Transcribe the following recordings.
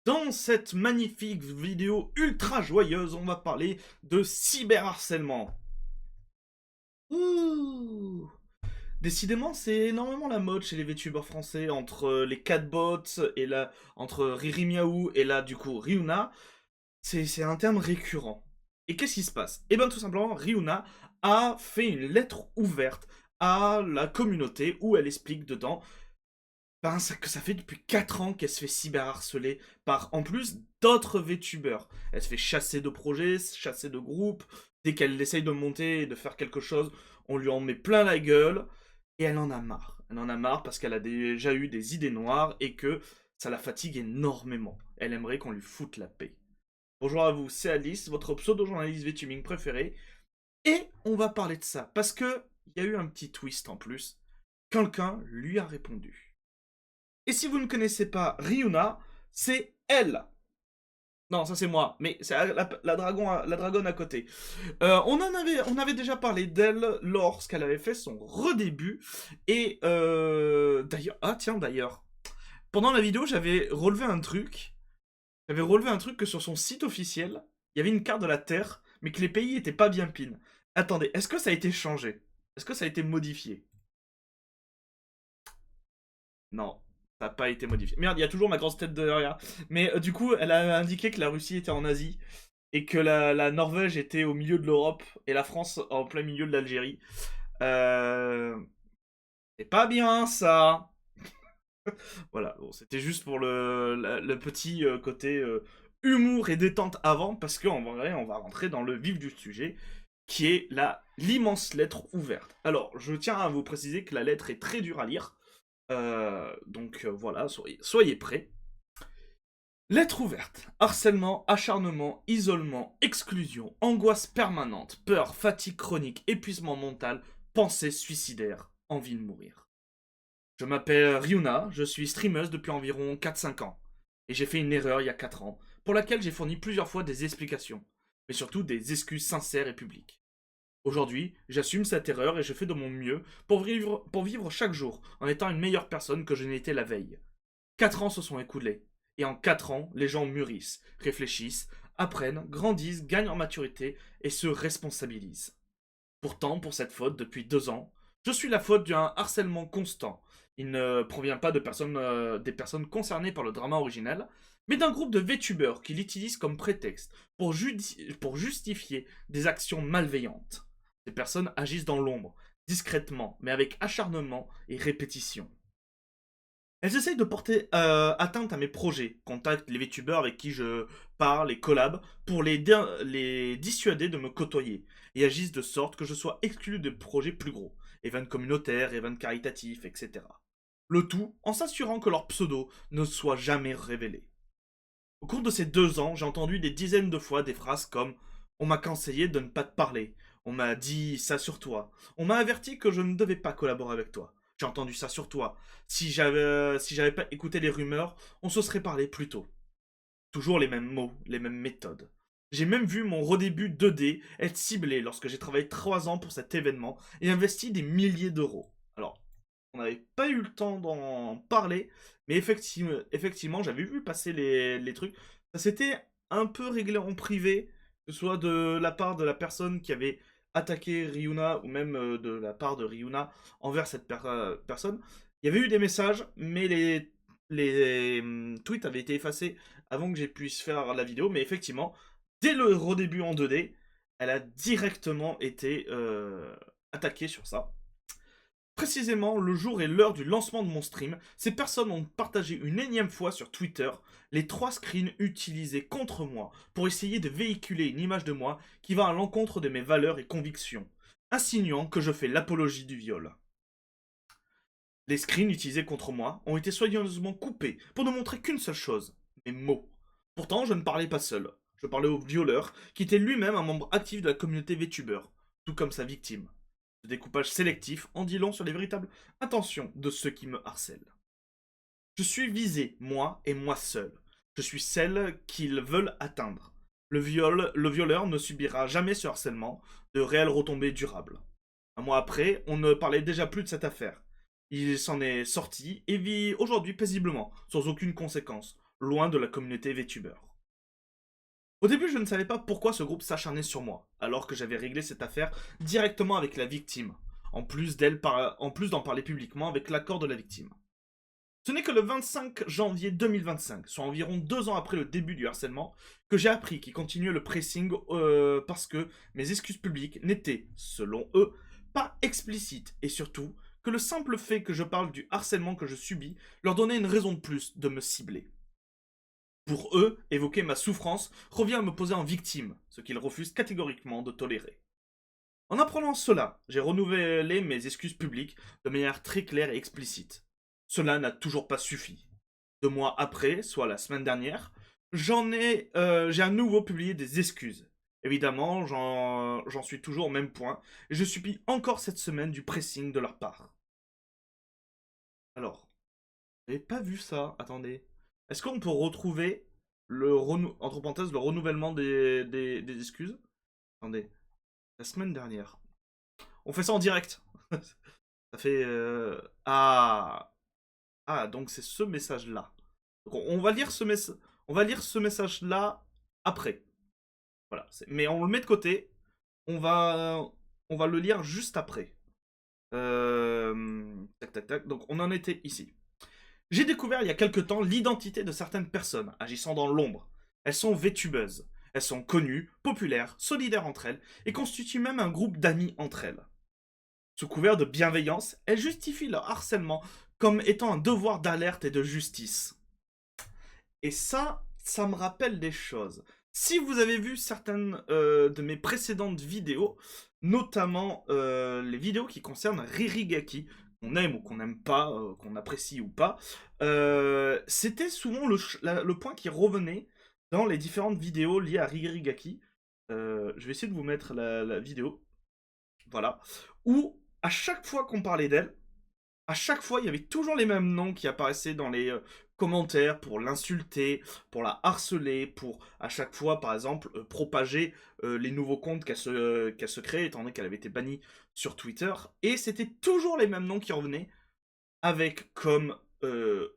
Dans cette magnifique vidéo ultra joyeuse, on va parler de cyberharcèlement. Ouh. Décidément, c'est énormément la mode chez les VTubers français, entre les catbots et entre Riri Miaou et là, du coup, Ryuna. C'est un terme récurrent. Et qu'est-ce qui se passe? Eh bien, tout simplement, Ryuna a fait une lettre ouverte à la communauté où elle explique dedans que ça fait depuis 4 ans qu'elle se fait cyberharceler par, en plus, d'autres VTubers. Elle se fait chasser de projets, chasser de groupes. Dès qu'elle essaye de monter et de faire quelque chose, on lui en met plein la gueule. Et elle en a marre. Elle en a marre parce qu'elle a déjà eu des idées noires et que ça la fatigue énormément. Elle aimerait qu'on lui foute la paix. Bonjour à vous, c'est Alice, votre pseudo-journaliste VTubing préféré. Et on va parler de ça parce que il y a eu un petit twist en plus. Quelqu'un lui a répondu. Et si vous ne connaissez pas Ryuna, c'est elle. Non, ça c'est moi, mais c'est la dragonne à côté. On avait déjà parlé d'elle lorsqu'elle avait fait son redébut. Et d'ailleurs, ah tiens d'ailleurs, pendant la vidéo, j'avais relevé un truc. J'avais relevé un truc que sur son site officiel, il y avait une carte de la Terre, mais que les pays étaient pas bien pin. Attendez, est-ce que ça a été changé? Est-ce que ça a été modifié? Non, ça n'a pas été modifié. Merde, il y a toujours ma grosse tête derrière. Mais du coup, elle a indiqué que la Russie était en Asie et que la Norvège était au milieu de l'Europe et la France en plein milieu de l'Algérie. Euh... C'est pas bien ça. Voilà, bon, c'était juste pour le petit côté humour et détente avant, parce qu'en vrai, on va rentrer dans le vif du sujet, qui est l'immense lettre ouverte. Alors, je tiens à vous préciser que la lettre est très dure à lire. Donc voilà, soyez prêts. Lettre ouverte. Harcèlement, acharnement, isolement, exclusion, angoisse permanente, peur, fatigue chronique, épuisement mental, pensée suicidaire, envie de mourir. Je m'appelle Ryuna, je suis streameuse depuis environ 4-5 ans. Et j'ai fait une erreur il y a 4 ans, pour laquelle j'ai fourni plusieurs fois des explications, mais surtout des excuses sincères et publiques. Aujourd'hui, j'assume cette erreur et je fais de mon mieux pour vivre chaque jour en étant une meilleure personne que je n'étais la veille. 4 ans se sont écoulés. Et en 4 ans, les gens mûrissent, réfléchissent, apprennent, grandissent, gagnent en maturité et se responsabilisent. Pourtant, pour cette faute, depuis 2 ans, je suis la faute d'un harcèlement constant. Il ne provient pas des personnes concernées par le drama original, mais d'un groupe de VTubers qui l'utilisent comme prétexte pour justifier des actions malveillantes. Ces personnes agissent dans l'ombre, discrètement, mais avec acharnement et répétition. Elles essayent de porter atteinte à mes projets, contactent les VTubers avec qui je parle et collab pour les dissuader de me côtoyer, et agissent de sorte que je sois exclu de projets plus gros, events communautaires, events caritatifs, etc. Le tout en s'assurant que leur pseudo ne soit jamais révélé. Au cours de ces 2 ans, j'ai entendu des dizaines de fois des phrases comme « On m'a conseillé de ne pas te parler »,« On m'a dit ça sur toi »,« On m'a averti que je ne devais pas collaborer avec toi ». J'ai entendu ça sur toi. Si j'avais pas écouté les rumeurs, on se serait parlé plus tôt. Toujours les mêmes mots, les mêmes méthodes. J'ai même vu mon redébut 2D être ciblé lorsque j'ai travaillé 3 ans pour cet événement et investi des milliers d'euros. Alors, on n'avait pas eu le temps d'en parler, mais effectivement j'avais vu passer les trucs. Ça s'était un peu réglé en privé, que ce soit de la part de la personne qui avait attaqué Ryuna ou même de la part de Ryuna envers cette personne. Il y avait eu des messages, mais les tweets avaient été effacés avant que j'ai puisse faire la vidéo. Mais effectivement, dès le redébut en 2D, elle a directement été attaquée sur ça. Précisément, le jour et l'heure du lancement de mon stream, ces personnes ont partagé une énième fois sur Twitter les 3 screens utilisés contre moi pour essayer de véhiculer une image de moi qui va à l'encontre de mes valeurs et convictions, insinuant que je fais l'apologie du viol. Les screens utilisés contre moi ont été soigneusement coupés pour ne montrer qu'une seule chose, mes mots. Pourtant, je ne parlais pas seul. Je parlais au violeur, qui était lui-même un membre actif de la communauté VTuber, tout comme sa victime. Ce découpage sélectif en dit long sur les véritables intentions de ceux qui me harcèlent. Je suis visé, moi et moi seul. Je suis celle qu'ils veulent atteindre. Le violeur ne subira jamais ce harcèlement, de réelles retombées durables. Un mois après, on ne parlait déjà plus de cette affaire. Il s'en est sorti et vit aujourd'hui paisiblement, sans aucune conséquence. loin de la communauté VTuber. Au début, je ne savais pas pourquoi ce groupe s'acharnait sur moi, alors que j'avais réglé cette affaire directement avec la victime, en plus d'en parler publiquement avec l'accord de la victime. Ce n'est que le 25 janvier 2025, soit environ 2 ans après le début du harcèlement, que j'ai appris qu'ils continuaient le pressing parce que mes excuses publiques n'étaient, selon eux, pas explicites et surtout que le simple fait que je parle du harcèlement que je subis leur donnait une raison de plus de me cibler. Pour eux, évoquer ma souffrance revient à me poser en victime, ce qu'ils refusent catégoriquement de tolérer. En apprenant cela, j'ai renouvelé mes excuses publiques de manière très claire et explicite. Cela n'a toujours pas suffi. 2 mois après, soit la semaine dernière, j'ai à nouveau publié des excuses. Évidemment, j'en suis toujours au même point, et je subis encore cette semaine du pressing de leur part. Alors, vous n'avez pas vu ça? Attendez. Est-ce qu'on peut retrouver entre parenthèses, le renouvellement des excuses? Attendez. La semaine dernière. On fait ça en direct. Ça fait... Ah, donc c'est ce message-là. On va lire on va lire ce message-là après. Voilà. Mais on le met de côté. On va, on va le lire juste après. Tac, tac, tac. Donc on en était ici. J'ai découvert il y a quelque temps l'identité de certaines personnes agissant dans l'ombre. Elles sont VTubeuses. Elles sont connues, populaires, solidaires entre elles et constituent même un groupe d'amis entre elles. Sous couvert de bienveillance, elles justifient leur harcèlement comme étant un devoir d'alerte et de justice. Et ça me rappelle des choses. Si vous avez vu certaines de mes précédentes vidéos, notamment les vidéos qui concernent Ririgaki, qu'on aime ou qu'on n'aime pas, qu'on apprécie ou pas, c'était souvent le point qui revenait dans les différentes vidéos liées à Ririgaki. Je vais essayer de vous mettre la vidéo. Voilà. Où, à chaque fois qu'on parlait d'elle, à chaque fois, il y avait toujours les mêmes noms qui apparaissaient dans les commentaires pour l'insulter, pour la harceler, pour à chaque fois, par exemple, propager les nouveaux comptes qu'elle se créait, étant donné qu'elle avait été bannie sur Twitter. Et c'était toujours les mêmes noms qui revenaient, avec comme, je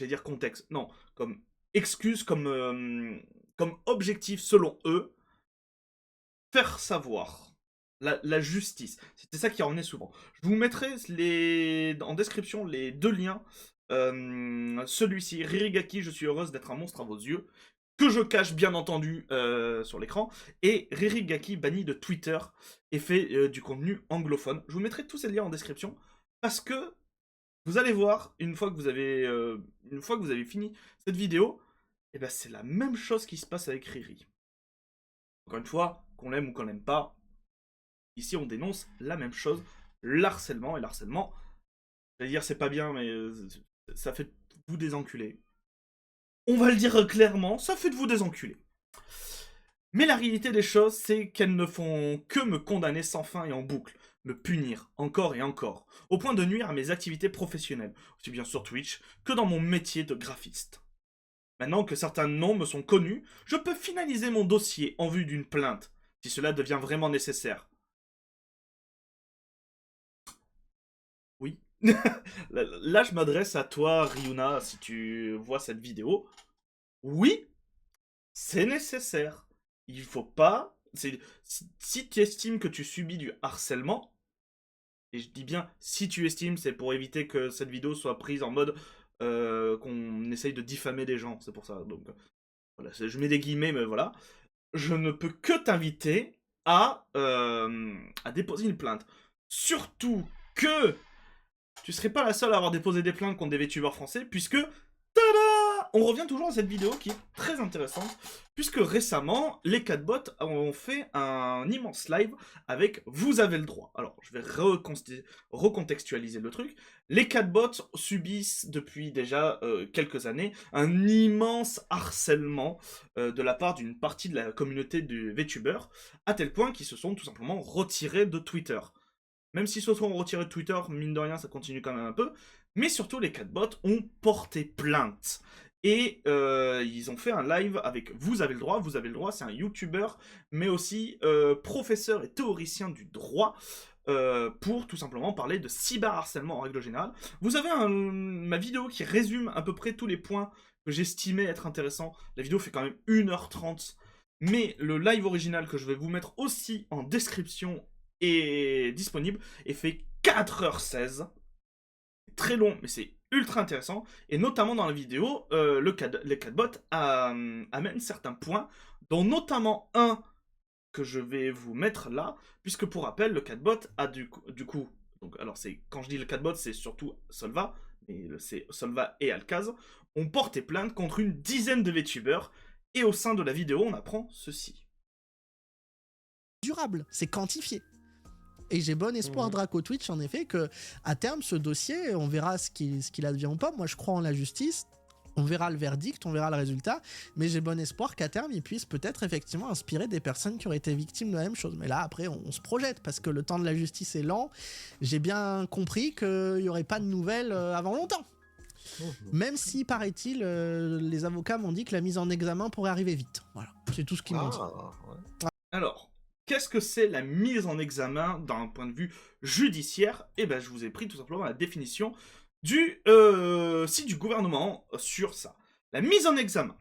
vais dire contexte, non, comme excuse, comme objectif selon eux, faire savoir. La justice. C'était ça qui revenait souvent. Je vous mettrai en description les 2 liens. Celui-ci, Ririgaki, je suis heureuse d'être un monstre à vos yeux, que je cache bien entendu sur l'écran, et Ririgaki banni de Twitter et fait du contenu anglophone. Je vous mettrai tous ces liens en description parce que vous allez voir, une fois que vous avez fini cette vidéo, et ben c'est la même chose qui se passe avec Riri. Encore une fois, qu'on l'aime ou qu'on l'aime pas, ici, on dénonce la même chose, l'harcèlement. Et l'harcèlement, je vais dire, c'est pas bien, mais ça fait de vous des enculés. On va le dire clairement, ça fait de vous des enculés. Mais la réalité des choses, c'est qu'elles ne font que me condamner sans fin et en boucle, me punir encore et encore, au point de nuire à mes activités professionnelles, aussi bien sur Twitch que dans mon métier de graphiste. Maintenant que certains noms me sont connus, je peux finaliser mon dossier en vue d'une plainte, si cela devient vraiment nécessaire. Oui. Là, je m'adresse à toi, Ryuna, si tu vois cette vidéo. Oui, c'est nécessaire. Il faut pas... Si tu estimes que tu subis du harcèlement, et je dis bien si tu estimes, c'est pour éviter que cette vidéo soit prise en mode qu'on essaye de diffamer des gens, c'est pour ça. Donc voilà, je mets des guillemets, mais voilà. Je ne peux que t'inviter à déposer une plainte. Surtout que tu serais pas la seule à avoir déposé des plaintes contre des VTubers français, puisque, tada, on revient toujours à cette vidéo qui est très intéressante, puisque récemment, les Catbots ont fait un immense live avec Vous avez le droit. Alors, je vais recontextualiser le truc. Les Catbots subissent depuis déjà quelques années un immense harcèlement de la part d'une partie de la communauté du VTuber, à tel point qu'ils se sont tout simplement retirés de Twitter. Même s'ils se sont retirés de Twitter, mine de rien, ça continue quand même un peu. Mais surtout, les Catbots ont porté plainte. Et ils ont fait un live avec Vous avez le droit. Vous avez le droit, c'est un YouTuber, mais aussi professeur et théoricien du droit, pour tout simplement parler de cyberharcèlement en règle générale. Vous avez ma vidéo qui résume à peu près tous les points que j'estimais être intéressant. La vidéo fait quand même 1h30. Mais le live original que je vais vous mettre aussi en description est disponible et fait 4h16. Très long, mais c'est ultra intéressant. Et notamment dans la vidéo, les catbots amènent certains points, dont notamment un que je vais vous mettre là, puisque pour rappel, le catbot a du coup donc, alors quand je dis le catbot, c'est surtout Solva, mais c'est Solva et Alkaz, ont porté plainte contre une dizaine de VTubers, et au sein de la vidéo, on apprend ceci. Durable, c'est quantifié. Et j'ai bon espoir, Draco Twitch, en effet, que à terme, ce dossier, on verra ce qu'il advient ou pas. Moi, je crois en la justice. On verra le verdict, on verra le résultat, mais j'ai bon espoir qu'à terme, il puisse peut-être effectivement inspirer des personnes qui auraient été victimes de la même chose. Mais là, après, on se projette, parce que le temps de la justice est lent. J'ai bien compris qu'il n'y aurait pas de nouvelles avant longtemps. Même si, paraît-il, les avocats m'ont dit que la mise en examen pourrait arriver vite. Voilà, c'est tout ce qu'ils m'ont dit. Ouais. Alors, qu'est-ce que c'est la mise en examen d'un point de vue judiciaire? Eh ben, je vous ai pris tout simplement la définition du site du gouvernement sur ça. La mise en examen.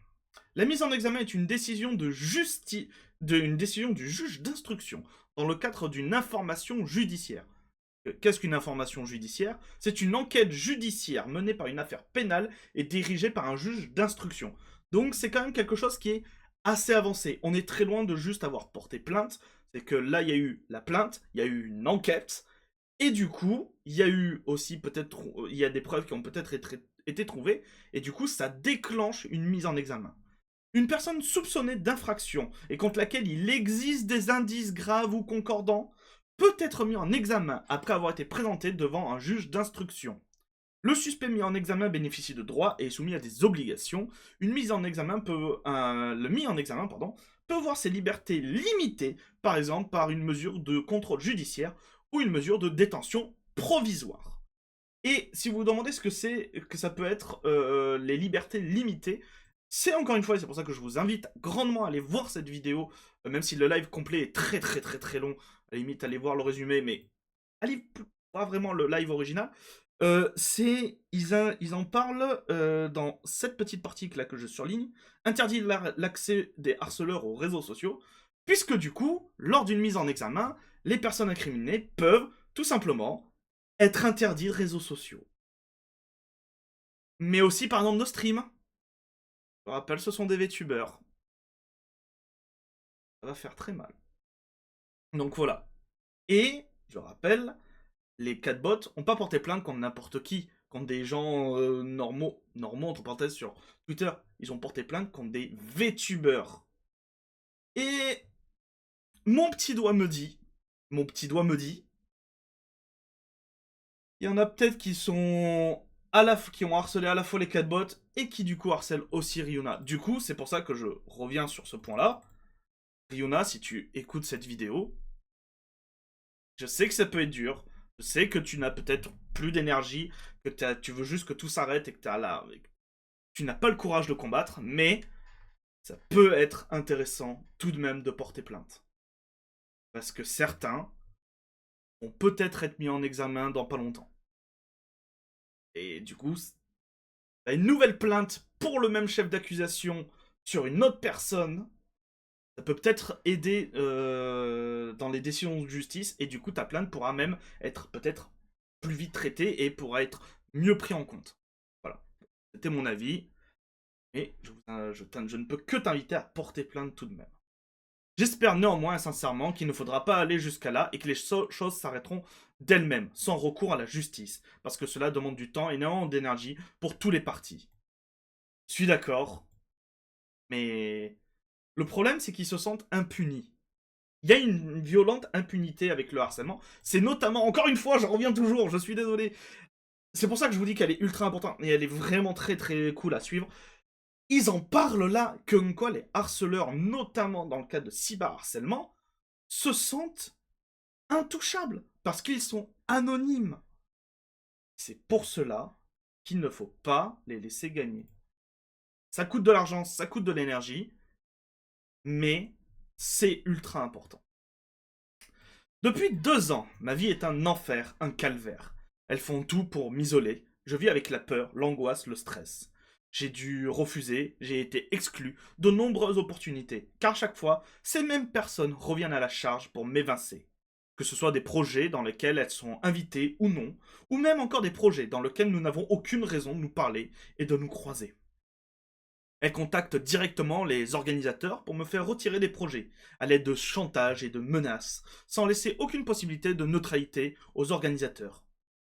La mise en examen est une décision une décision du juge d'instruction dans le cadre d'une information judiciaire. Qu'est-ce qu'une information judiciaire? C'est une enquête judiciaire menée par une affaire pénale et dirigée par un juge d'instruction. Donc c'est quand même quelque chose qui est assez avancé. On est très loin de juste avoir porté plainte. C'est que là, il y a eu la plainte, il y a eu une enquête, et du coup, il y a eu aussi il y a des preuves qui ont peut-être été trouvées, et du coup, ça déclenche une mise en examen. Une personne soupçonnée d'infraction et contre laquelle il existe des indices graves ou concordants peut être mis en examen après avoir été présenté devant un juge d'instruction. Le suspect mis en examen bénéficie de droits et est soumis à des obligations. Le mis en examen peut voir ses libertés limitées, par exemple par une mesure de contrôle judiciaire ou une mesure de détention provisoire. Et si vous vous demandez ce que c'est, que ça peut être les libertés limitées, c'est encore une fois, c'est pour ça que je vous invite grandement à aller voir cette vidéo, même si le live complet est très très très très long, à la limite allez voir le résumé, mais allez voir vraiment le live original. Ils en parlent dans cette petite partie là que je surligne, interdit l'accès des harceleurs aux réseaux sociaux, puisque du coup, lors d'une mise en examen, les personnes incriminées peuvent tout simplement être interdites de réseaux sociaux. Mais aussi par exemple de stream. Je rappelle, ce sont des VTubers. Ça va faire très mal. Donc voilà. Et, je rappelle, les catbots ont pas porté plainte contre n'importe qui, contre des gens normaux, entre parenthèses sur Twitter. Ils ont porté plainte contre des VTubers. Et mon petit doigt me dit, il y en a peut-être qui sont qui ont harcelé à la fois les catbots et qui du coup harcèlent aussi Ryuna. Du coup, c'est pour ça que je reviens sur ce point-là. Ryuna, si tu écoutes cette vidéo, je sais que ça peut être dur. Je sais que tu n'as peut-être plus d'énergie, que tu veux juste que tout s'arrête et que tu n'as pas le courage de combattre, mais ça peut être intéressant tout de même de porter plainte. Parce que certains vont peut-être être mis en examen dans pas longtemps. Et du coup, une nouvelle plainte pour le même chef d'accusation sur une autre personne, ça peut peut-être aider dans les décisions de justice, et du coup ta plainte pourra même être peut-être plus vite traitée et pourra être mieux pris en compte. Voilà, c'était mon avis, mais je ne peux que t'inviter à porter plainte tout de même. J'espère néanmoins sincèrement qu'il ne faudra pas aller jusqu'à là et que les choses s'arrêteront d'elles-mêmes, sans recours à la justice, parce que cela demande du temps et énormément d'énergie pour tous les partis. Je suis d'accord, mais le problème c'est qu'ils se sentent impunis. Il y a une violente impunité avec le harcèlement. C'est notamment, encore une fois, je reviens toujours, je suis désolé. C'est pour ça que je vous dis qu'elle est ultra importante, et elle est vraiment très très cool à suivre. Ils en parlent là, comme quoi les harceleurs, notamment dans le cas de cyberharcèlement, se sentent intouchables, parce qu'ils sont anonymes. C'est pour cela qu'il ne faut pas les laisser gagner. Ça coûte de l'argent, ça coûte de l'énergie, mais c'est ultra important. Depuis 2 ans, ma vie est un enfer, un calvaire. Elles font tout pour m'isoler. Je vis avec la peur, l'angoisse, le stress. J'ai dû refuser, j'ai été exclu de nombreuses opportunités, car chaque fois, ces mêmes personnes reviennent à la charge pour m'évincer. Que ce soit des projets dans lesquels elles sont invitées ou non, ou même encore des projets dans lesquels nous n'avons aucune raison de nous parler et de nous croiser. Elles contactent directement les organisateurs pour me faire retirer des projets, à l'aide de chantage et de menaces, sans laisser aucune possibilité de neutralité aux organisateurs.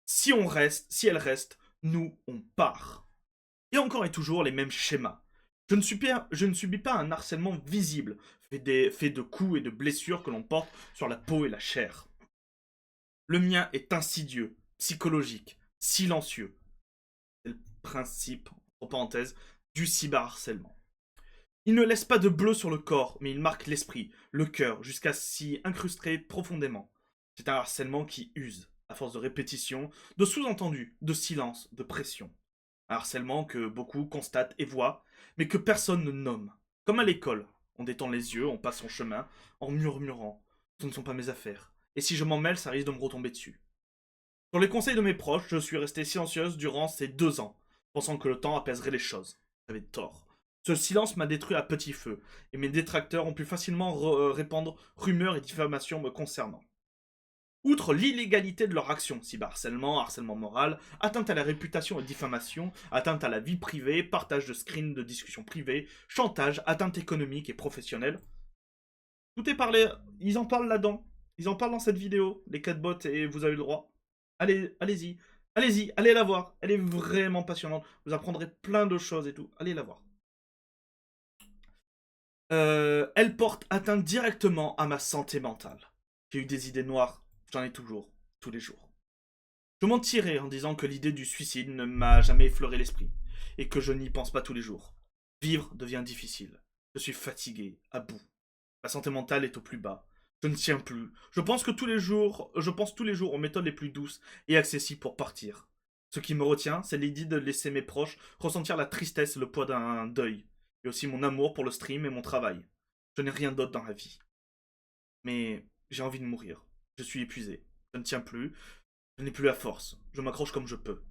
Si elles restent, nous, on part. Et encore et toujours les mêmes schémas. Je ne subis pas un harcèlement visible, fait de coups et de blessures que l'on porte sur la peau et la chair. Le mien est insidieux, psychologique, silencieux. C'est le principe, en parenthèse, du cyberharcèlement. Il ne laisse pas de bleu sur le corps, mais il marque l'esprit, le cœur, jusqu'à s'y incruster profondément. C'est un harcèlement qui use, à force de répétition, de sous-entendus, de silence, de pression. Un harcèlement que beaucoup constatent et voient, mais que personne ne nomme. Comme à l'école, on détend les yeux, on passe son chemin, en murmurant. Ce ne sont pas mes affaires. Et si je m'en mêle, ça risque de me retomber dessus. Sur les conseils de mes proches, je suis restée silencieuse durant ces 2 ans, pensant que le temps apaiserait les choses. J'avais tort. Ce silence m'a détruit à petit feu, et mes détracteurs ont pu facilement répandre rumeurs et diffamations me concernant. Outre l'illégalité de leur action, cyberharcèlement, harcèlement moral, atteinte à la réputation et diffamation, atteinte à la vie privée, partage de screens de discussions privées, chantage, atteinte économique et professionnelle, tout est parlé, ils en parlent là-dedans. Ils en parlent dans cette vidéo, les catbots, et vous avez le droit. Allez-y, allez-y, allez la voir. Elle est vraiment passionnante. Vous apprendrez plein de choses et tout. Allez la voir. Elle porte atteinte directement à ma santé mentale. J'ai eu des idées noires, j'en ai toujours, tous les jours. Je mentirais en disant que l'idée du suicide ne m'a jamais effleuré l'esprit, et que je n'y pense pas tous les jours. Vivre devient difficile. Je suis fatigué, à bout. Ma santé mentale est au plus bas. Je ne tiens plus. Je pense tous les jours aux méthodes les plus douces et accessibles pour partir. Ce qui me retient, c'est l'idée de laisser mes proches ressentir la tristesse et le poids d'un deuil, et aussi mon amour pour le stream et mon travail. Je n'ai rien d'autre dans la vie. Mais j'ai envie de mourir. Je suis épuisé. Je ne tiens plus. Je n'ai plus la force. Je m'accroche comme je peux.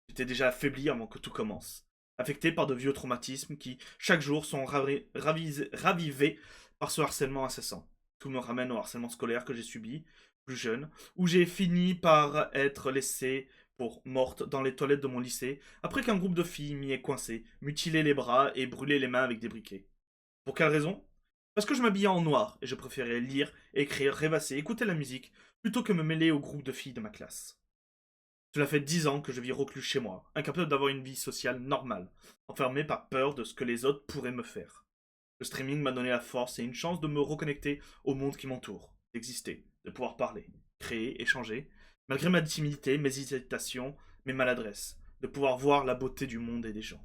J'étais déjà affaibli avant que tout commence. Affecté par de vieux traumatismes qui, chaque jour, sont ravivés par ce harcèlement incessant. Tout me ramène au harcèlement scolaire que j'ai subi, plus jeune, où j'ai fini par être laissé pour morte dans les toilettes de mon lycée, après qu'un groupe de filles m'y ait coincé, mutilé les bras et brûlé les mains avec des briquets. Pour quelle raison? Parce que je m'habillais en noir, et je préférais lire, écrire, rêvasser, écouter la musique, plutôt que me mêler au groupe de filles de ma classe. Cela fait 10 ans que je vis reclus chez moi, incapable d'avoir une vie sociale normale, enfermé par peur de ce que les autres pourraient me faire. Le streaming m'a donné la force et une chance de me reconnecter au monde qui m'entoure, d'exister, de pouvoir parler, créer, échanger, malgré ma timidité, mes hésitations, mes maladresses, de pouvoir voir la beauté du monde et des gens.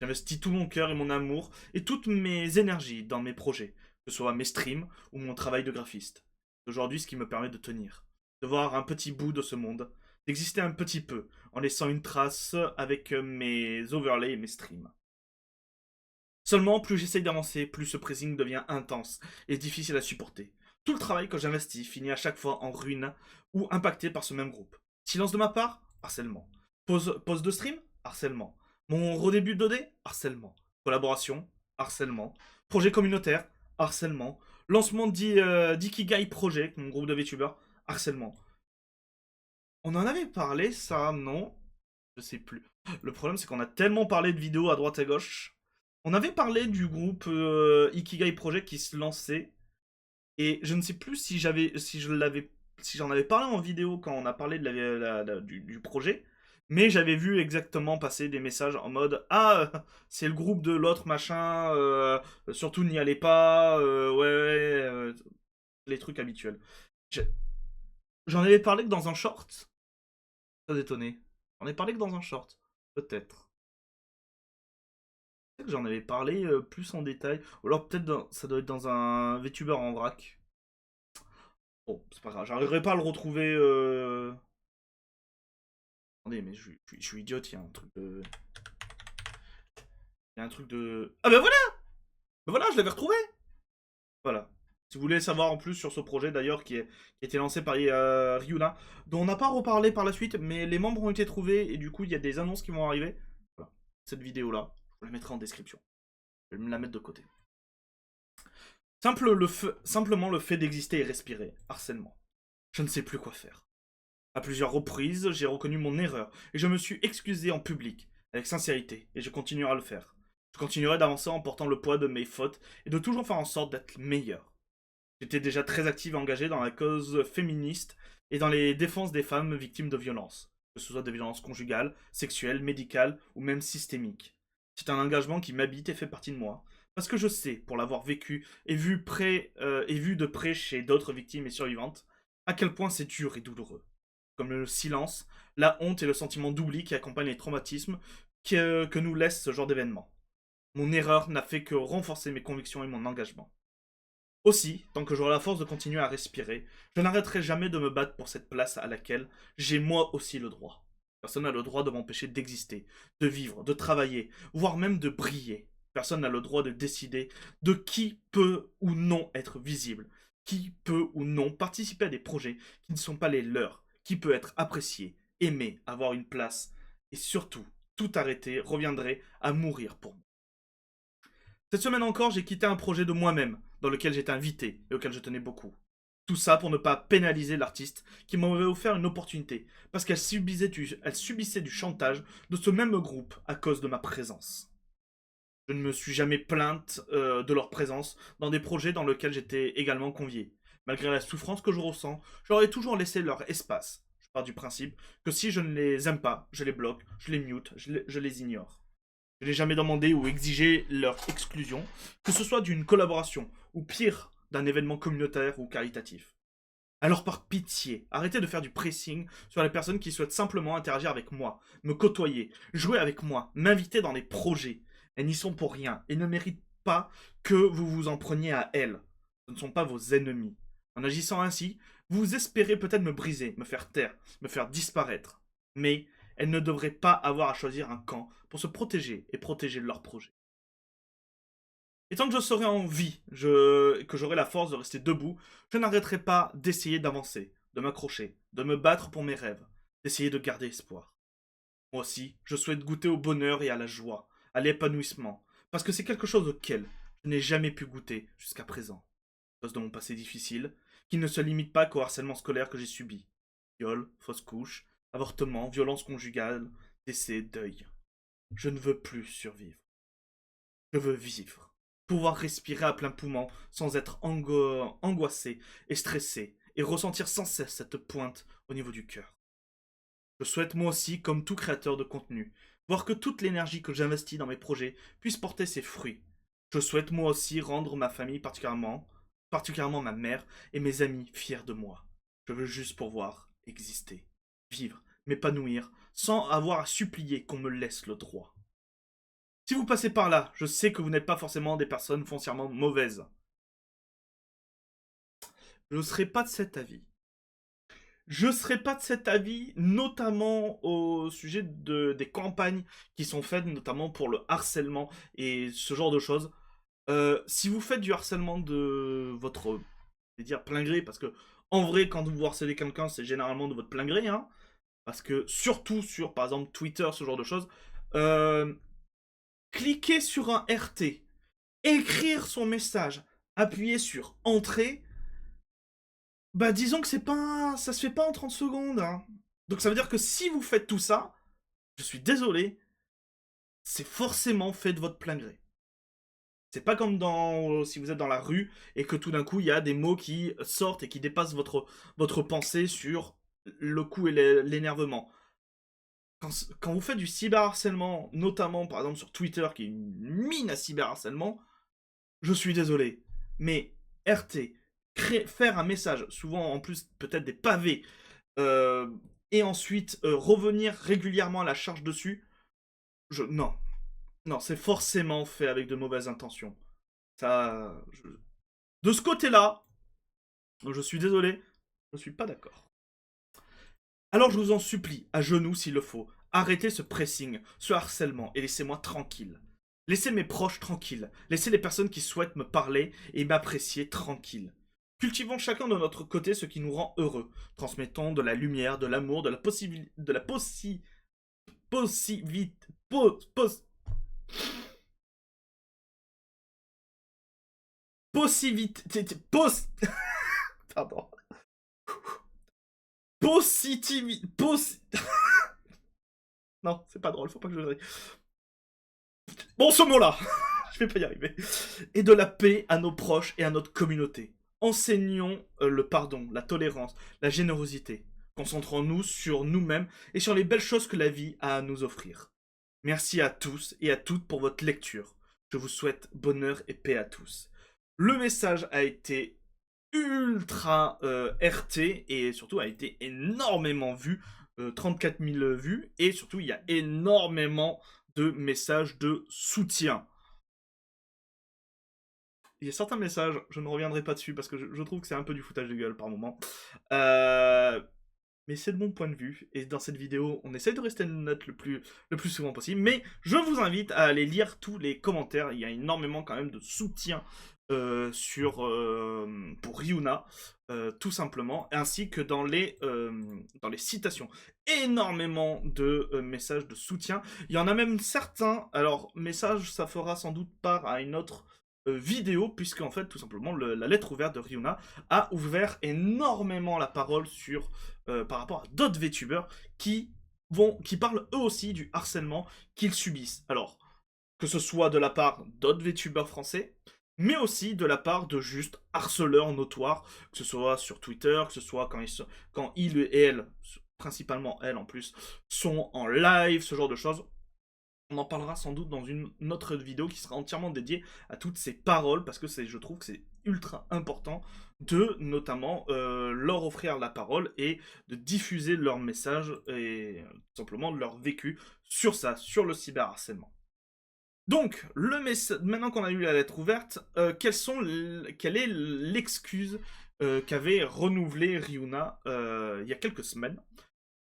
J'investis tout mon cœur et mon amour et toutes mes énergies dans mes projets, que ce soit mes streams ou mon travail de graphiste. C'est aujourd'hui ce qui me permet de tenir, de voir un petit bout de ce monde, d'exister un petit peu, en laissant une trace avec mes overlays et mes streams. Seulement, plus j'essaye d'avancer, plus ce pressing devient intense et difficile à supporter. Tout le travail que j'investis finit à chaque fois en ruine ou impacté par ce même groupe. Silence de ma part? Harcèlement. Pause de stream? Harcèlement. Mon redébut de 2D? Harcèlement. Collaboration? Harcèlement. Projet communautaire? Harcèlement. Lancement d'Ikigai Project, mon groupe de VTubers? Harcèlement. On en avait parlé, ça, non? Je sais plus. Le problème, c'est qu'on a tellement parlé de vidéos à droite et à gauche. On avait parlé du groupe Ikigai Project qui se lançait. Et je ne sais plus si j'en avais parlé en vidéo quand on a parlé de du projet. Mais j'avais vu exactement passer des messages en mode ah, c'est le groupe de l'autre machin, surtout n'y allez pas, les trucs habituels. J'en avais parlé que dans un short. Ça détonné. J'en ai parlé que dans un short. Peut-être. Que j'en avais parlé plus en détail. Ou alors peut-être ça doit être dans un VTuber en vrac. Bon, c'est pas grave. J'arriverai pas à le retrouver. Attendez, mais je suis idiote. Il y a un truc de. Il y a un truc de. Ah ben voilà! Ben voilà, je l'avais retrouvé! Voilà. Si vous voulez savoir en plus sur ce projet d'ailleurs qui a été lancé par Ryuna, dont on n'a pas reparlé par la suite, mais les membres ont été trouvés et du coup il y a des annonces qui vont arriver. Voilà. cette vidéo-là. Je la mettrai en description. Je vais me la mettre de côté. Simplement le fait d'exister et respirer. Harcèlement. Je ne sais plus quoi faire. À plusieurs reprises, j'ai reconnu mon erreur et je me suis excusé en public, avec sincérité, et je continuerai à le faire. Je continuerai d'avancer en portant le poids de mes fautes et de toujours faire en sorte d'être meilleur. J'étais déjà très active et engagée dans la cause féministe et dans les défenses des femmes victimes de violences, que ce soit des violences conjugales, sexuelles, médicales ou même systémiques. C'est un engagement qui m'habite et fait partie de moi, parce que je sais, pour l'avoir vécu et vu de près chez d'autres victimes et survivantes, à quel point c'est dur et douloureux. Comme le silence, la honte et le sentiment d'oubli qui accompagnent les traumatismes que nous laisse ce genre d'événement. Mon erreur n'a fait que renforcer mes convictions et mon engagement. Aussi, tant que j'aurai la force de continuer à respirer, je n'arrêterai jamais de me battre pour cette place à laquelle j'ai moi aussi le droit. Personne n'a le droit de m'empêcher d'exister, de vivre, de travailler, voire même de briller. Personne n'a le droit de décider de qui peut ou non être visible, qui peut ou non participer à des projets qui ne sont pas les leurs, qui peut être apprécié, aimé, avoir une place, et surtout, tout arrêter reviendrait à mourir pour moi. Cette semaine encore, j'ai quitté un projet de moi-même, dans lequel j'étais invité et auquel je tenais beaucoup. Tout ça pour ne pas pénaliser l'artiste qui m'aurait offert une opportunité, parce qu'elle subissait du chantage de ce même groupe à cause de ma présence. Je ne me suis jamais plainte de leur présence dans des projets dans lesquels j'étais également convié. Malgré la souffrance que je ressens, j'aurais toujours laissé leur espace. Je pars du principe que si je ne les aime pas, je les bloque, je les mute, je les ignore. Je n'ai jamais demandé ou exigé leur exclusion, que ce soit d'une collaboration, ou pire, d'un événement communautaire ou caritatif. Alors par pitié, arrêtez de faire du pressing sur les personnes qui souhaitent simplement interagir avec moi, me côtoyer, jouer avec moi, m'inviter dans des projets. Elles n'y sont pour rien et ne méritent pas que vous vous en preniez à elles. Ce ne sont pas vos ennemis. En agissant ainsi, vous espérez peut-être me briser, me faire taire, me faire disparaître. Mais elles ne devraient pas avoir à choisir un camp pour se protéger et protéger leur projet. Et tant que je serai en vie, que j'aurai la force de rester debout, je n'arrêterai pas d'essayer d'avancer, de m'accrocher, de me battre pour mes rêves, d'essayer de garder espoir. Moi aussi, je souhaite goûter au bonheur et à la joie, à l'épanouissement, parce que c'est quelque chose auquel je n'ai jamais pu goûter jusqu'à présent. À cause de mon passé difficile, qui ne se limite pas qu'au harcèlement scolaire que j'ai subi. Viol, fausse couche, avortement, violence conjugale, décès, deuil. Je ne veux plus survivre. Je veux vivre. Pouvoir respirer à plein poumon sans être angoissé et stressé et ressentir sans cesse cette pointe au niveau du cœur. Je souhaite moi aussi, comme tout créateur de contenu, voir que toute l'énergie que j'investis dans mes projets puisse porter ses fruits. Je souhaite moi aussi rendre ma famille, particulièrement ma mère et mes amis, fiers de moi. Je veux juste pouvoir exister, vivre, m'épanouir, sans avoir à supplier qu'on me laisse le droit. Si vous passez par là, je sais que vous n'êtes pas forcément des personnes foncièrement mauvaises. Je ne serai pas de cet avis. Je ne serai pas de cet avis, notamment au sujet des campagnes qui sont faites, notamment pour le harcèlement et ce genre de choses. Si vous faites du harcèlement de votre, je vais dire, plein gré, parce que en vrai, quand vous harcelez quelqu'un, c'est généralement de votre plein gré, hein, parce que surtout sur, par exemple, Twitter, ce genre de choses, cliquer sur un RT, écrire son message, appuyer sur Entrée, bah disons que ça se fait pas en 30 secondes. Hein. Donc ça veut dire que si vous faites tout ça, je suis désolé, c'est forcément fait de votre plein gré. C'est pas comme si vous êtes dans la rue et que tout d'un coup il y a des mots qui sortent et qui dépassent votre pensée sur le coup et l'énervement. Quand vous faites du cyberharcèlement, notamment par exemple sur Twitter, qui est une mine à cyberharcèlement, je suis désolé, mais RT, faire un message, souvent en plus peut-être des pavés, et ensuite revenir régulièrement à la charge dessus, non, c'est forcément fait avec de mauvaises intentions. De ce côté-là, je suis désolé, je suis pas d'accord. Alors je vous en supplie, à genoux s'il le faut, arrêtez ce pressing, ce harcèlement et laissez-moi tranquille. Laissez mes proches tranquilles, laissez les personnes qui souhaitent me parler et m'apprécier tranquilles. Cultivons chacun de notre côté ce qui nous rend heureux. Transmettons de la lumière, de l'amour, de la Possibilité... Pardon. Positivité... Non, c'est pas drôle, faut pas que je rie. Bon, ce mot-là, je vais pas y arriver. Et de la paix à nos proches et à notre communauté. Enseignons le pardon, la tolérance, la générosité. Concentrons-nous sur nous-mêmes et sur les belles choses que la vie a à nous offrir. Merci à tous et à toutes pour votre lecture. Je vous souhaite bonheur et paix à tous. Le message a été ultra RT et surtout a été énormément vu. 34 000 vues et surtout il y a énormément de messages de soutien. Il y a certains messages, je ne reviendrai pas dessus parce que je trouve que c'est un peu du foutage de gueule par moment. Mais c'est de mon point de vue. Et dans cette vidéo, on essaie de rester net le plus souvent possible. Mais je vous invite à aller lire tous les commentaires. Il y a énormément quand même de soutien pour Ryuna, tout simplement. Ainsi que dans les citations. Énormément de messages de soutien. Il y en a même certains. Alors, message, ça fera sans doute part à une autre vidéo, puisque en fait, tout simplement, la lettre ouverte de Ryuna a ouvert énormément la parole sur par rapport à d'autres VTubers qui parlent eux aussi du harcèlement qu'ils subissent. Alors, que ce soit de la part d'autres VTubers français, mais aussi de la part de juste harceleurs notoires, que ce soit sur Twitter, que ce soit quand ils et elles, principalement elles en plus, sont en live, ce genre de choses. On en parlera sans doute dans une autre vidéo qui sera entièrement dédiée à toutes ces paroles, parce que je trouve que c'est ultra important de notamment leur offrir la parole et de diffuser leur message et tout simplement leur vécu sur ça, sur le cyberharcèlement. Donc, maintenant qu'on a eu la lettre ouverte, quelle est l'excuse qu'avait renouvelée Ryuna il y a quelques semaines?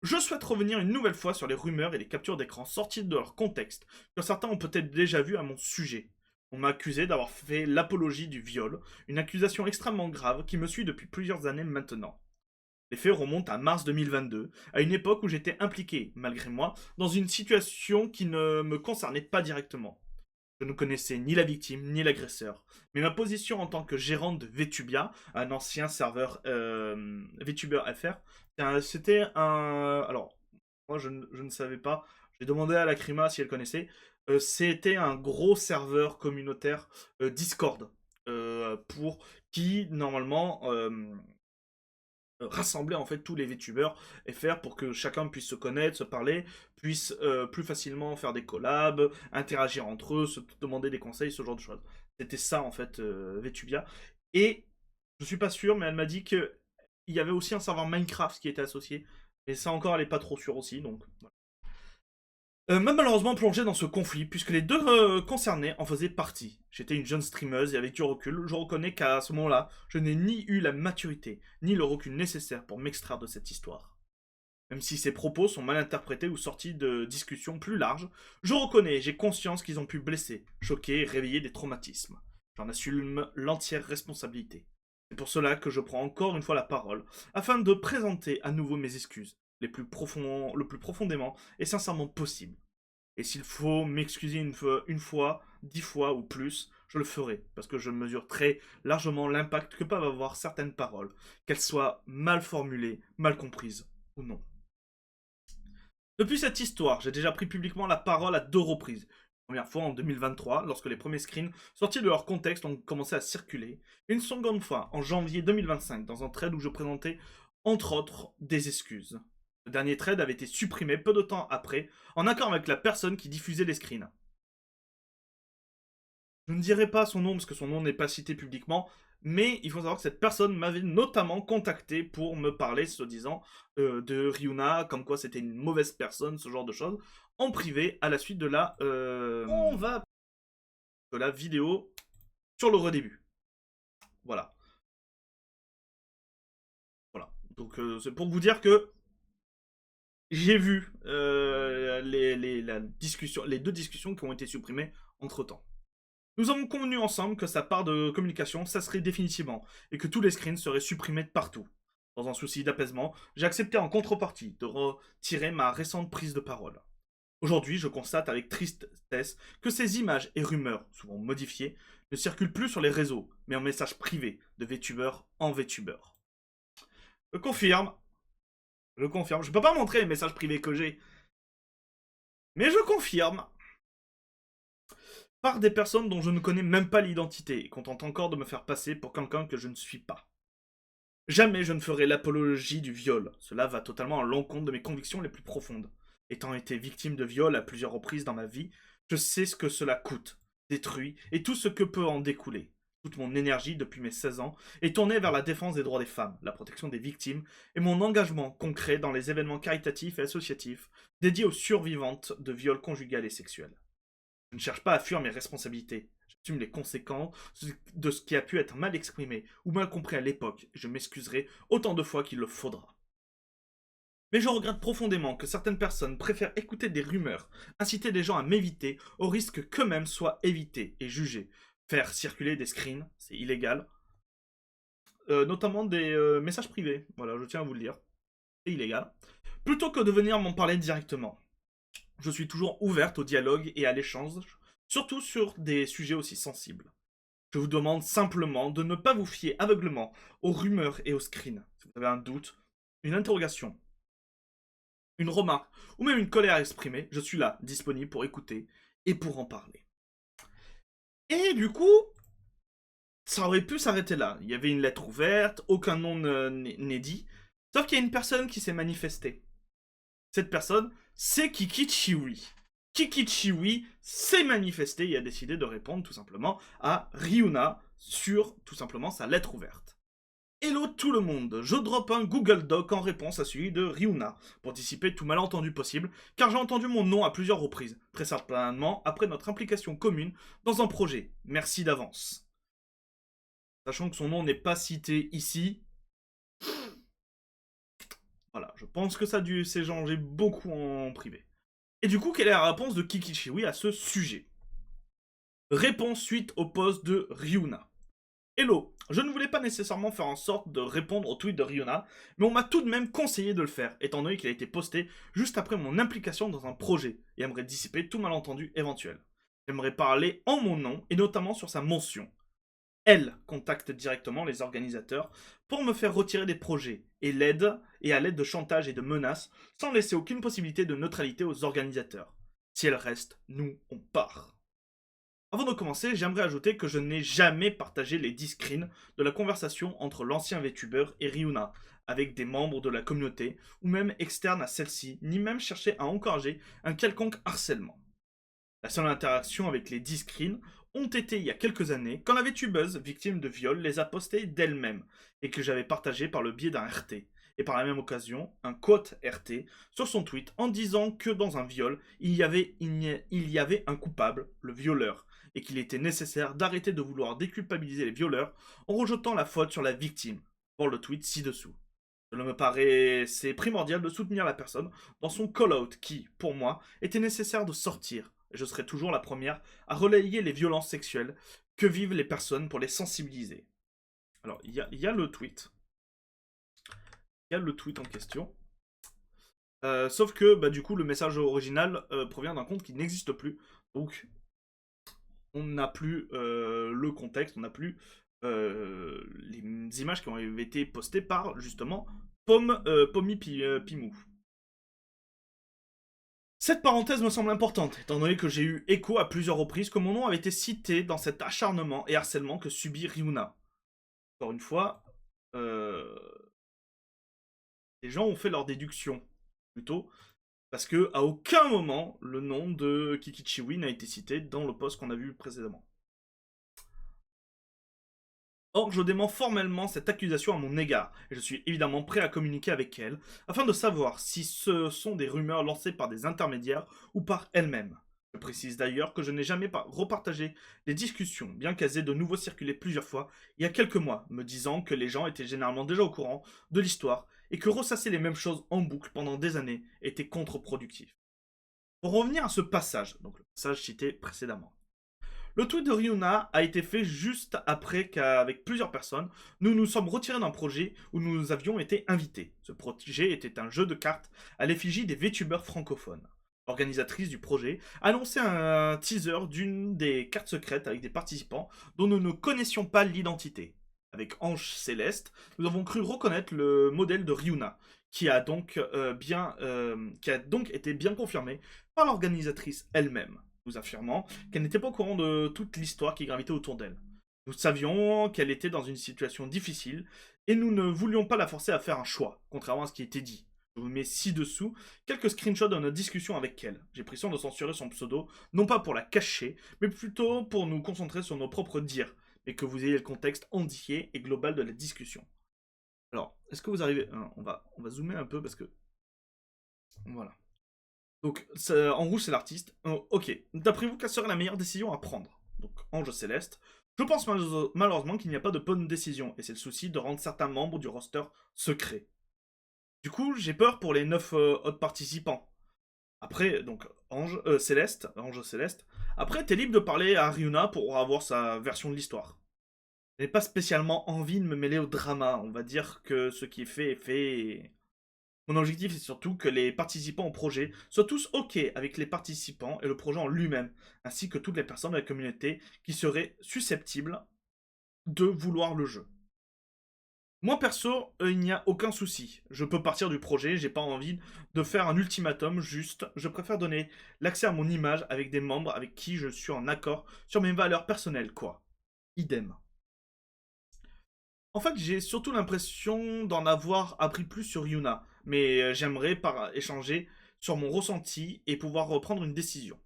Je souhaite revenir une nouvelle fois sur les rumeurs et les captures d'écran sorties de leur contexte, que certains ont peut-être déjà vu à mon sujet. On m'a accusé d'avoir fait l'apologie du viol, une accusation extrêmement grave qui me suit depuis plusieurs années maintenant. Les faits remontent à mars 2022, à une époque où j'étais impliqué, malgré moi, dans une situation qui ne me concernait pas directement. Je ne connaissais ni la victime ni l'agresseur, mais ma position en tant que gérante de Vetubia, un ancien serveur VTuber FR, c'était un... Alors, moi je ne savais pas, j'ai demandé à la Crima si elle connaissait, c'était un gros serveur communautaire Discord, pour qui, normalement, rassembler en fait tous les VTubers et faire pour que chacun puisse se connaître, se parler, puisse plus facilement faire des collabs, interagir entre eux, se demander des conseils, ce genre de choses. C'était ça en fait VTubia. Et je suis pas sûr, mais elle m'a dit que il y avait aussi un serveur Minecraft qui était associé. Et ça encore, elle est pas trop sûre aussi, donc voilà. Même malheureusement plongé dans ce conflit, puisque les deux concernés en faisaient partie. J'étais une jeune streameuse et avec du recul, je reconnais qu'à ce moment-là, je n'ai ni eu la maturité, ni le recul nécessaire pour m'extraire de cette histoire. Même si ces propos sont mal interprétés ou sortis de discussions plus larges, je reconnais et j'ai conscience qu'ils ont pu blesser, choquer et réveiller des traumatismes. J'en assume l'entière responsabilité. C'est pour cela que je prends encore une fois la parole, afin de présenter à nouveau mes excuses, le plus profondément et sincèrement possible. Et s'il faut m'excuser une fois, 10 fois ou plus, je le ferai, parce que je mesure très largement l'impact que peuvent avoir certaines paroles, qu'elles soient mal formulées, mal comprises ou non. Depuis cette histoire, j'ai déjà pris publiquement la parole à 2 reprises. La première fois en 2023, lorsque les premiers screens sortis de leur contexte ont commencé à circuler. Et une seconde fois en janvier 2025, dans un thread où je présentais, entre autres, des excuses. Le dernier thread avait été supprimé peu de temps après, en accord avec la personne qui diffusait les screens. Je ne dirai pas son nom parce que son nom n'est pas cité publiquement, mais il faut savoir que cette personne m'avait notamment contacté pour me parler, soi-disant, de Ryuna, comme quoi c'était une mauvaise personne, ce genre de choses, en privé, à la suite de la vidéo sur le redébut. Voilà. Voilà. Donc c'est pour vous dire que j'ai vu les 2 discussions qui ont été supprimées entre-temps. Nous avons convenu ensemble que sa part de communication cesserait définitivement et que tous les screens seraient supprimés de partout. Dans un souci d'apaisement, j'ai accepté en contrepartie de retirer ma récente prise de parole. Aujourd'hui, je constate avec tristesse que ces images et rumeurs, souvent modifiées, ne circulent plus sur les réseaux, mais en messages privés de VTubers en VTubers. Je confirme, je confirme. Je peux pas montrer les messages privés que j'ai, mais je confirme. Par des personnes dont je ne connais même pas l'identité et qu'on tente encore de me faire passer pour quelqu'un que je ne suis pas. Jamais je ne ferai l'apologie du viol. Cela va totalement à l'encontre de mes convictions les plus profondes. Étant été victime de viol à plusieurs reprises dans ma vie, je sais ce que cela coûte, détruit et tout ce que peut en découler. Toute mon énergie depuis mes 16 ans est tournée vers la défense des droits des femmes, la protection des victimes et mon engagement concret dans les événements caritatifs et associatifs dédiés aux survivantes de viols conjugal et sexuels. Je ne cherche pas à fuir mes responsabilités. J'assume les conséquences de ce qui a pu être mal exprimé ou mal compris à l'époque et je m'excuserai autant de fois qu'il le faudra. Mais je regrette profondément que certaines personnes préfèrent écouter des rumeurs, inciter des gens à m'éviter au risque qu'eux-mêmes soient évités et jugés. Faire circuler des screens, c'est illégal. Notamment des messages privés, voilà, je tiens à vous le dire. C'est illégal. Plutôt que de venir m'en parler directement. Je suis toujours ouverte au dialogue et à l'échange, surtout sur des sujets aussi sensibles. Je vous demande simplement de ne pas vous fier aveuglement aux rumeurs et aux screens. Si vous avez un doute, une interrogation, une remarque ou même une colère à exprimer, je suis là, disponible pour écouter et pour en parler. Et du coup, ça aurait pu s'arrêter là. Il y avait une lettre ouverte, aucun nom n'est dit, sauf qu'il y a une personne qui s'est manifestée. Cette personne, c'est Kiki Chiwi. Kiki Chiwi s'est manifesté et a décidé de répondre tout simplement à Ryuna sur tout simplement sa lettre ouverte. Hello tout le monde, je drop un Google Doc en réponse à celui de Ryuna, pour dissiper tout malentendu possible, car j'ai entendu mon nom à plusieurs reprises, très certainement après notre implication commune dans un projet. Merci d'avance. Sachant que son nom n'est pas cité ici, voilà, je pense que ça a dû s'échanger beaucoup en privé. Et du coup, quelle est la réponse de Kiki Chiwi à ce sujet? Réponse suite au post de Ryuna. Hello, je ne voulais pas nécessairement faire en sorte de répondre au tweet de Ryuna, mais on m'a tout de même conseillé de le faire, étant donné qu'il a été posté juste après mon implication dans un projet, et aimerait dissiper tout malentendu éventuel. J'aimerais parler en mon nom, et notamment sur sa mention. Elle contacte directement les organisateurs pour me faire retirer des projets, et à l'aide de chantage et de menaces, sans laisser aucune possibilité de neutralité aux organisateurs. Si elle reste, nous, on part. Avant de commencer, j'aimerais ajouter que je n'ai jamais partagé les 10 screens de la conversation entre l'ancien VTuber et Ryuna, avec des membres de la communauté, ou même externes à celle-ci, ni même cherché à encourager un quelconque harcèlement. La seule interaction avec les 10 screens ont été il y a quelques années, quand la VTubeuse, victime de viol, les a postés d'elle-même, et que j'avais partagé par le biais d'un RT, et par la même occasion, un quote RT, sur son tweet en disant que dans un viol, il y avait un coupable, le violeur, et qu'il était nécessaire d'arrêter de vouloir déculpabiliser les violeurs en rejetant la faute sur la victime, pour le tweet ci-dessous. Cela me paraissait primordial de soutenir la personne dans son call-out qui, pour moi, était nécessaire de sortir. Et je serai toujours la première à relayer les violences sexuelles que vivent les personnes pour les sensibiliser. Alors, il y a le tweet. Il y a le tweet en question. Sauf que, bah, du coup, le message original provient d'un compte qui n'existe plus. Donc, on n'a plus le contexte, on n'a plus les images qui ont été postées par, justement, Pommy Pimou. Cette parenthèse me semble importante, étant donné que j'ai eu écho à plusieurs reprises que mon nom avait été cité dans cet acharnement et harcèlement que subit Ryuna. Encore une fois, les gens ont fait leur déduction, plutôt, parce que à aucun moment le nom de Kiki Chiwi n'a été cité dans le post qu'on a vu précédemment. Or, je dément formellement cette accusation à mon égard, et je suis évidemment prêt à communiquer avec elle, afin de savoir si ce sont des rumeurs lancées par des intermédiaires ou par elle-même. Je précise d'ailleurs que je n'ai jamais repartagé les discussions, bien qu'elles aient de nouveau circulé plusieurs fois il y a quelques mois, me disant que les gens étaient généralement déjà au courant de l'histoire, et que ressasser les mêmes choses en boucle pendant des années était contre-productif. Pour revenir à ce passage, donc le passage cité précédemment. Le tweet de Ryuna a été fait juste après qu'avec plusieurs personnes, nous nous sommes retirés d'un projet où nous avions été invités. Ce projet était un jeu de cartes à l'effigie des VTubers francophones. organisatrice du projet, a annoncé un teaser d'une des cartes secrètes avec des participants dont nous ne connaissions pas l'identité. Avec Ange Céleste, nous avons cru reconnaître le modèle de Ryuna, qui a donc été bien confirmé par l'organisatrice elle-même, nous affirmant qu'elle n'était pas au courant de toute l'histoire qui gravitait autour d'elle. Nous savions qu'elle était dans une situation difficile et nous ne voulions pas la forcer à faire un choix, contrairement à ce qui était dit. Je vous mets ci-dessous quelques screenshots de notre discussion avec elle. J'ai pris soin de censurer son pseudo, non pas pour la cacher, mais plutôt pour nous concentrer sur nos propres dires, et que vous ayez le contexte entier et global de la discussion. Alors, est-ce que vous arrivez... on va zoomer un peu parce que... Voilà. Donc, en rouge, c'est l'artiste. Ok. D'après vous, quelle serait la meilleure décision à prendre? Donc, Ange Céleste. Je pense malheureusement qu'il n'y a pas de bonne décision, et c'est le souci de rendre certains membres du roster secrets. Du coup, j'ai peur pour les 9 autres participants. Après, donc, Ange Céleste. Après, t'es libre de parler à Ryuna pour avoir sa version de l'histoire. Je n'ai pas spécialement envie de me mêler au drama. On va dire que ce qui est fait est fait. Mon objectif est surtout que les participants au projet soient tous OK avec les participants et le projet en lui-même, ainsi que toutes les personnes de la communauté qui seraient susceptibles de vouloir le jeu. Moi perso, il n'y a aucun souci. Je peux partir du projet, j'ai pas envie de faire un ultimatum, juste, je préfère donner l'accès à mon image avec des membres avec qui je suis en accord sur mes valeurs personnelles, quoi. Idem. En fait, j'ai surtout l'impression d'en avoir appris plus sur Yuna, mais j'aimerais échanger sur mon ressenti et pouvoir reprendre une décision.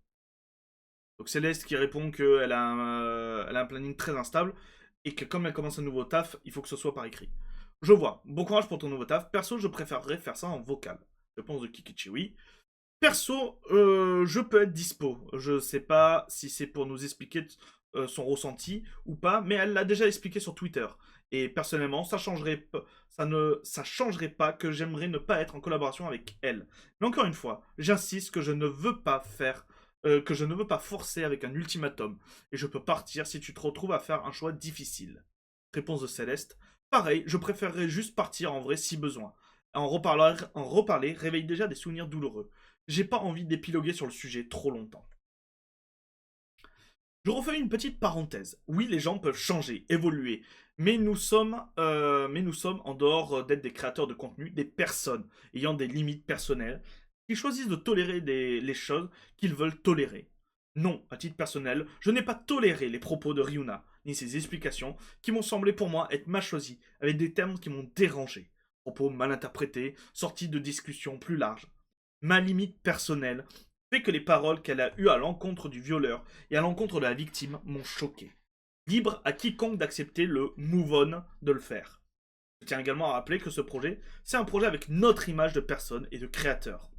Donc Céleste qui répond qu'elle elle a un planning très instable et que comme elle commence un nouveau taf, il faut que ce soit par écrit. Je vois, bon courage pour ton nouveau taf. Perso, je préférerais faire ça en vocal. Réponse de Kikichiwi. Perso, je peux être dispo. Je sais pas si c'est pour nous expliquer son ressenti ou pas, mais elle l'a déjà expliqué sur Twitter. Et personnellement, ça changerait pas que j'aimerais ne pas être en collaboration avec elle. Mais encore une fois, j'insiste que je ne veux pas forcer avec un ultimatum. Et je peux partir si tu te retrouves à faire un choix difficile. Réponse de Céleste. Pareil, je préférerais juste partir en vrai si besoin. En reparler réveille déjà des souvenirs douloureux. J'ai pas envie d'épiloguer sur le sujet trop longtemps. Je refais une petite parenthèse. Oui, les gens peuvent changer, évoluer, mais nous sommes en dehors d'être des créateurs de contenu, des personnes ayant des limites personnelles qui choisissent de tolérer les choses qu'ils veulent tolérer. Non, à titre personnel, je n'ai pas toléré les propos de Ryuna, ni ses explications, qui m'ont semblé pour moi être mal choisis, avec des termes qui m'ont dérangé. Propos mal interprétés, sortis de discussions plus larges. Ma limite personnelle fait que les paroles qu'elle a eues à l'encontre du violeur et à l'encontre de la victime m'ont choqué. Libre à quiconque d'accepter le move on de le faire. Je tiens également à rappeler que ce projet, c'est un projet avec notre image de personne et de créateur.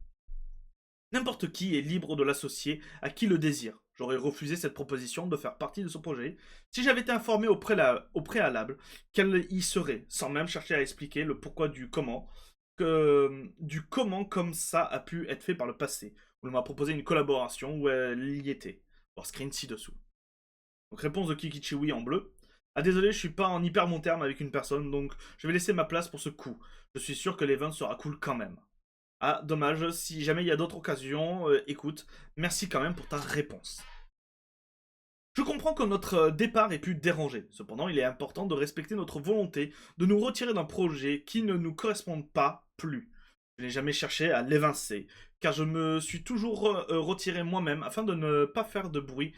N'importe qui est libre de l'associer à qui le désire. J'aurais refusé cette proposition de faire partie de ce projet si j'avais été informé au préalable qu'elle y serait, sans même chercher à expliquer le pourquoi du comment, comme ça a pu être fait par le passé. On m'a proposé une collaboration où elle y était. Voir screen ci-dessous. Donc réponse de Kikichiwi en bleu. Ah désolé, je suis pas en hyper bon terme avec une personne, donc je vais laisser ma place pour ce coup. Je suis sûr que l'event sera cool quand même. Ah, dommage, si jamais il y a d'autres occasions, écoute, merci quand même pour ta réponse. Je comprends que notre départ ait pu déranger. Cependant, il est important de respecter notre volonté de nous retirer d'un projet qui ne nous correspond pas plus. Je n'ai jamais cherché à l'évincer, car je me suis toujours retiré moi-même afin de ne pas faire de bruit,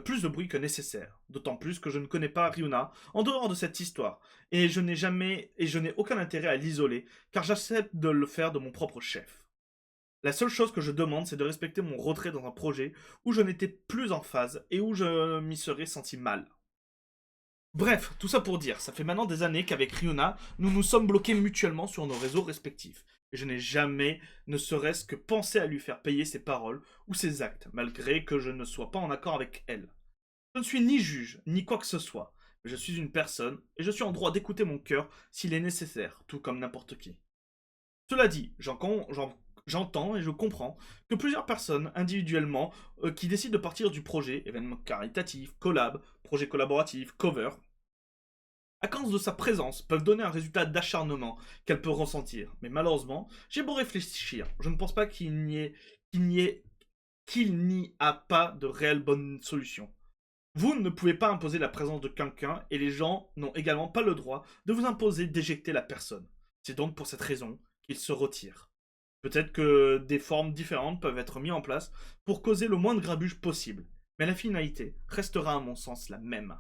plus de bruit que nécessaire. D'autant plus que je ne connais pas Ryuna en dehors de cette histoire, et je n'ai aucun intérêt à l'isoler, car j'accepte de le faire de mon propre chef. La seule chose que je demande, c'est de respecter mon retrait dans un projet où je n'étais plus en phase et où je m'y serais senti mal. Bref, tout ça pour dire, ça fait maintenant des années qu'avec Ryuna, nous nous sommes bloqués mutuellement sur nos réseaux respectifs. Et je n'ai jamais, ne serait-ce que pensé à lui faire payer ses paroles ou ses actes, malgré que je ne sois pas en accord avec elle. Je ne suis ni juge, ni quoi que ce soit, mais je suis une personne, et je suis en droit d'écouter mon cœur s'il est nécessaire, tout comme n'importe qui. Cela dit, j'entends et je comprends que plusieurs personnes individuellement qui décident de partir du projet, événement caritatif, collab, projet collaboratif, cover, à cause de sa présence, peuvent donner un résultat d'acharnement qu'elle peut ressentir. Mais malheureusement, j'ai beau réfléchir, je ne pense pas qu'il n'y ait qu'il n'y a pas de réelle bonne solution. Vous ne pouvez pas imposer la présence de quelqu'un et les gens n'ont également pas le droit de vous imposer d'éjecter la personne. C'est donc pour cette raison qu'ils se retirent. Peut-être que des formes différentes peuvent être mises en place pour causer le moins de grabuge possible, mais la finalité restera à mon sens la même.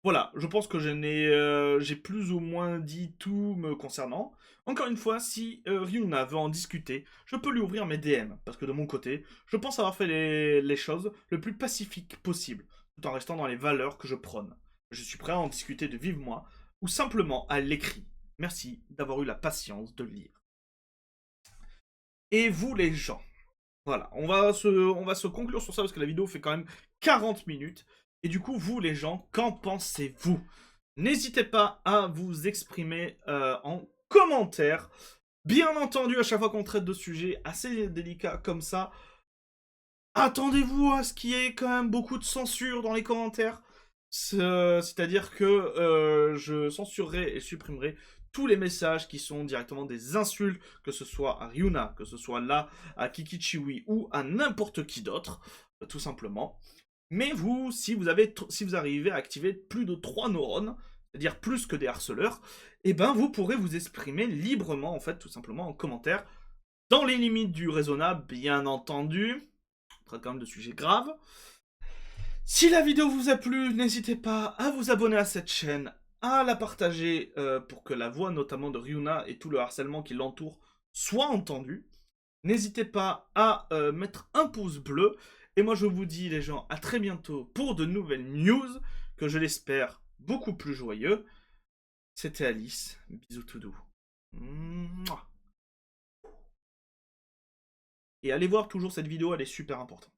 Voilà, je pense que j'ai plus ou moins dit tout me concernant. Encore une fois, si Ryuna veut en discuter, je peux lui ouvrir mes DM, parce que de mon côté, je pense avoir fait les choses le plus pacifique possible, tout en restant dans les valeurs que je prône. Je suis prêt à en discuter de vive voix, ou simplement à l'écrit. Merci d'avoir eu la patience de lire. Et vous les gens, voilà, on va se conclure sur ça, parce que la vidéo fait quand même 40 minutes. Et du coup, vous les gens, qu'en pensez-vous? N'hésitez pas à vous exprimer en commentaire. Bien entendu, à chaque fois qu'on traite de sujets assez délicats comme ça, attendez-vous à ce qu'il y ait quand même beaucoup de censure dans les commentaires. C'est-à-dire que je censurerai et supprimerai tous les messages qui sont directement des insultes, que ce soit à Ryuna, que ce soit là, à Kikichiwi ou à n'importe qui d'autre, tout simplement. Mais vous, si vous arrivez à activer plus de 3 neurones, c'est-à-dire plus que des harceleurs, eh ben vous pourrez vous exprimer librement, en fait, tout simplement en commentaire, dans les limites du raisonnable, bien entendu. On traite quand même de sujets graves. Si la vidéo vous a plu, n'hésitez pas à vous abonner à cette chaîne, à la partager pour que la voix notamment de Ryuna et tout le harcèlement qui l'entoure soit entendue. N'hésitez pas à mettre un pouce bleu. Et moi je vous dis les gens à très bientôt pour de nouvelles news, que je l'espère beaucoup plus joyeux. C'était Alice, bisous tout doux. Mouah. Et allez voir toujours cette vidéo, elle est super importante.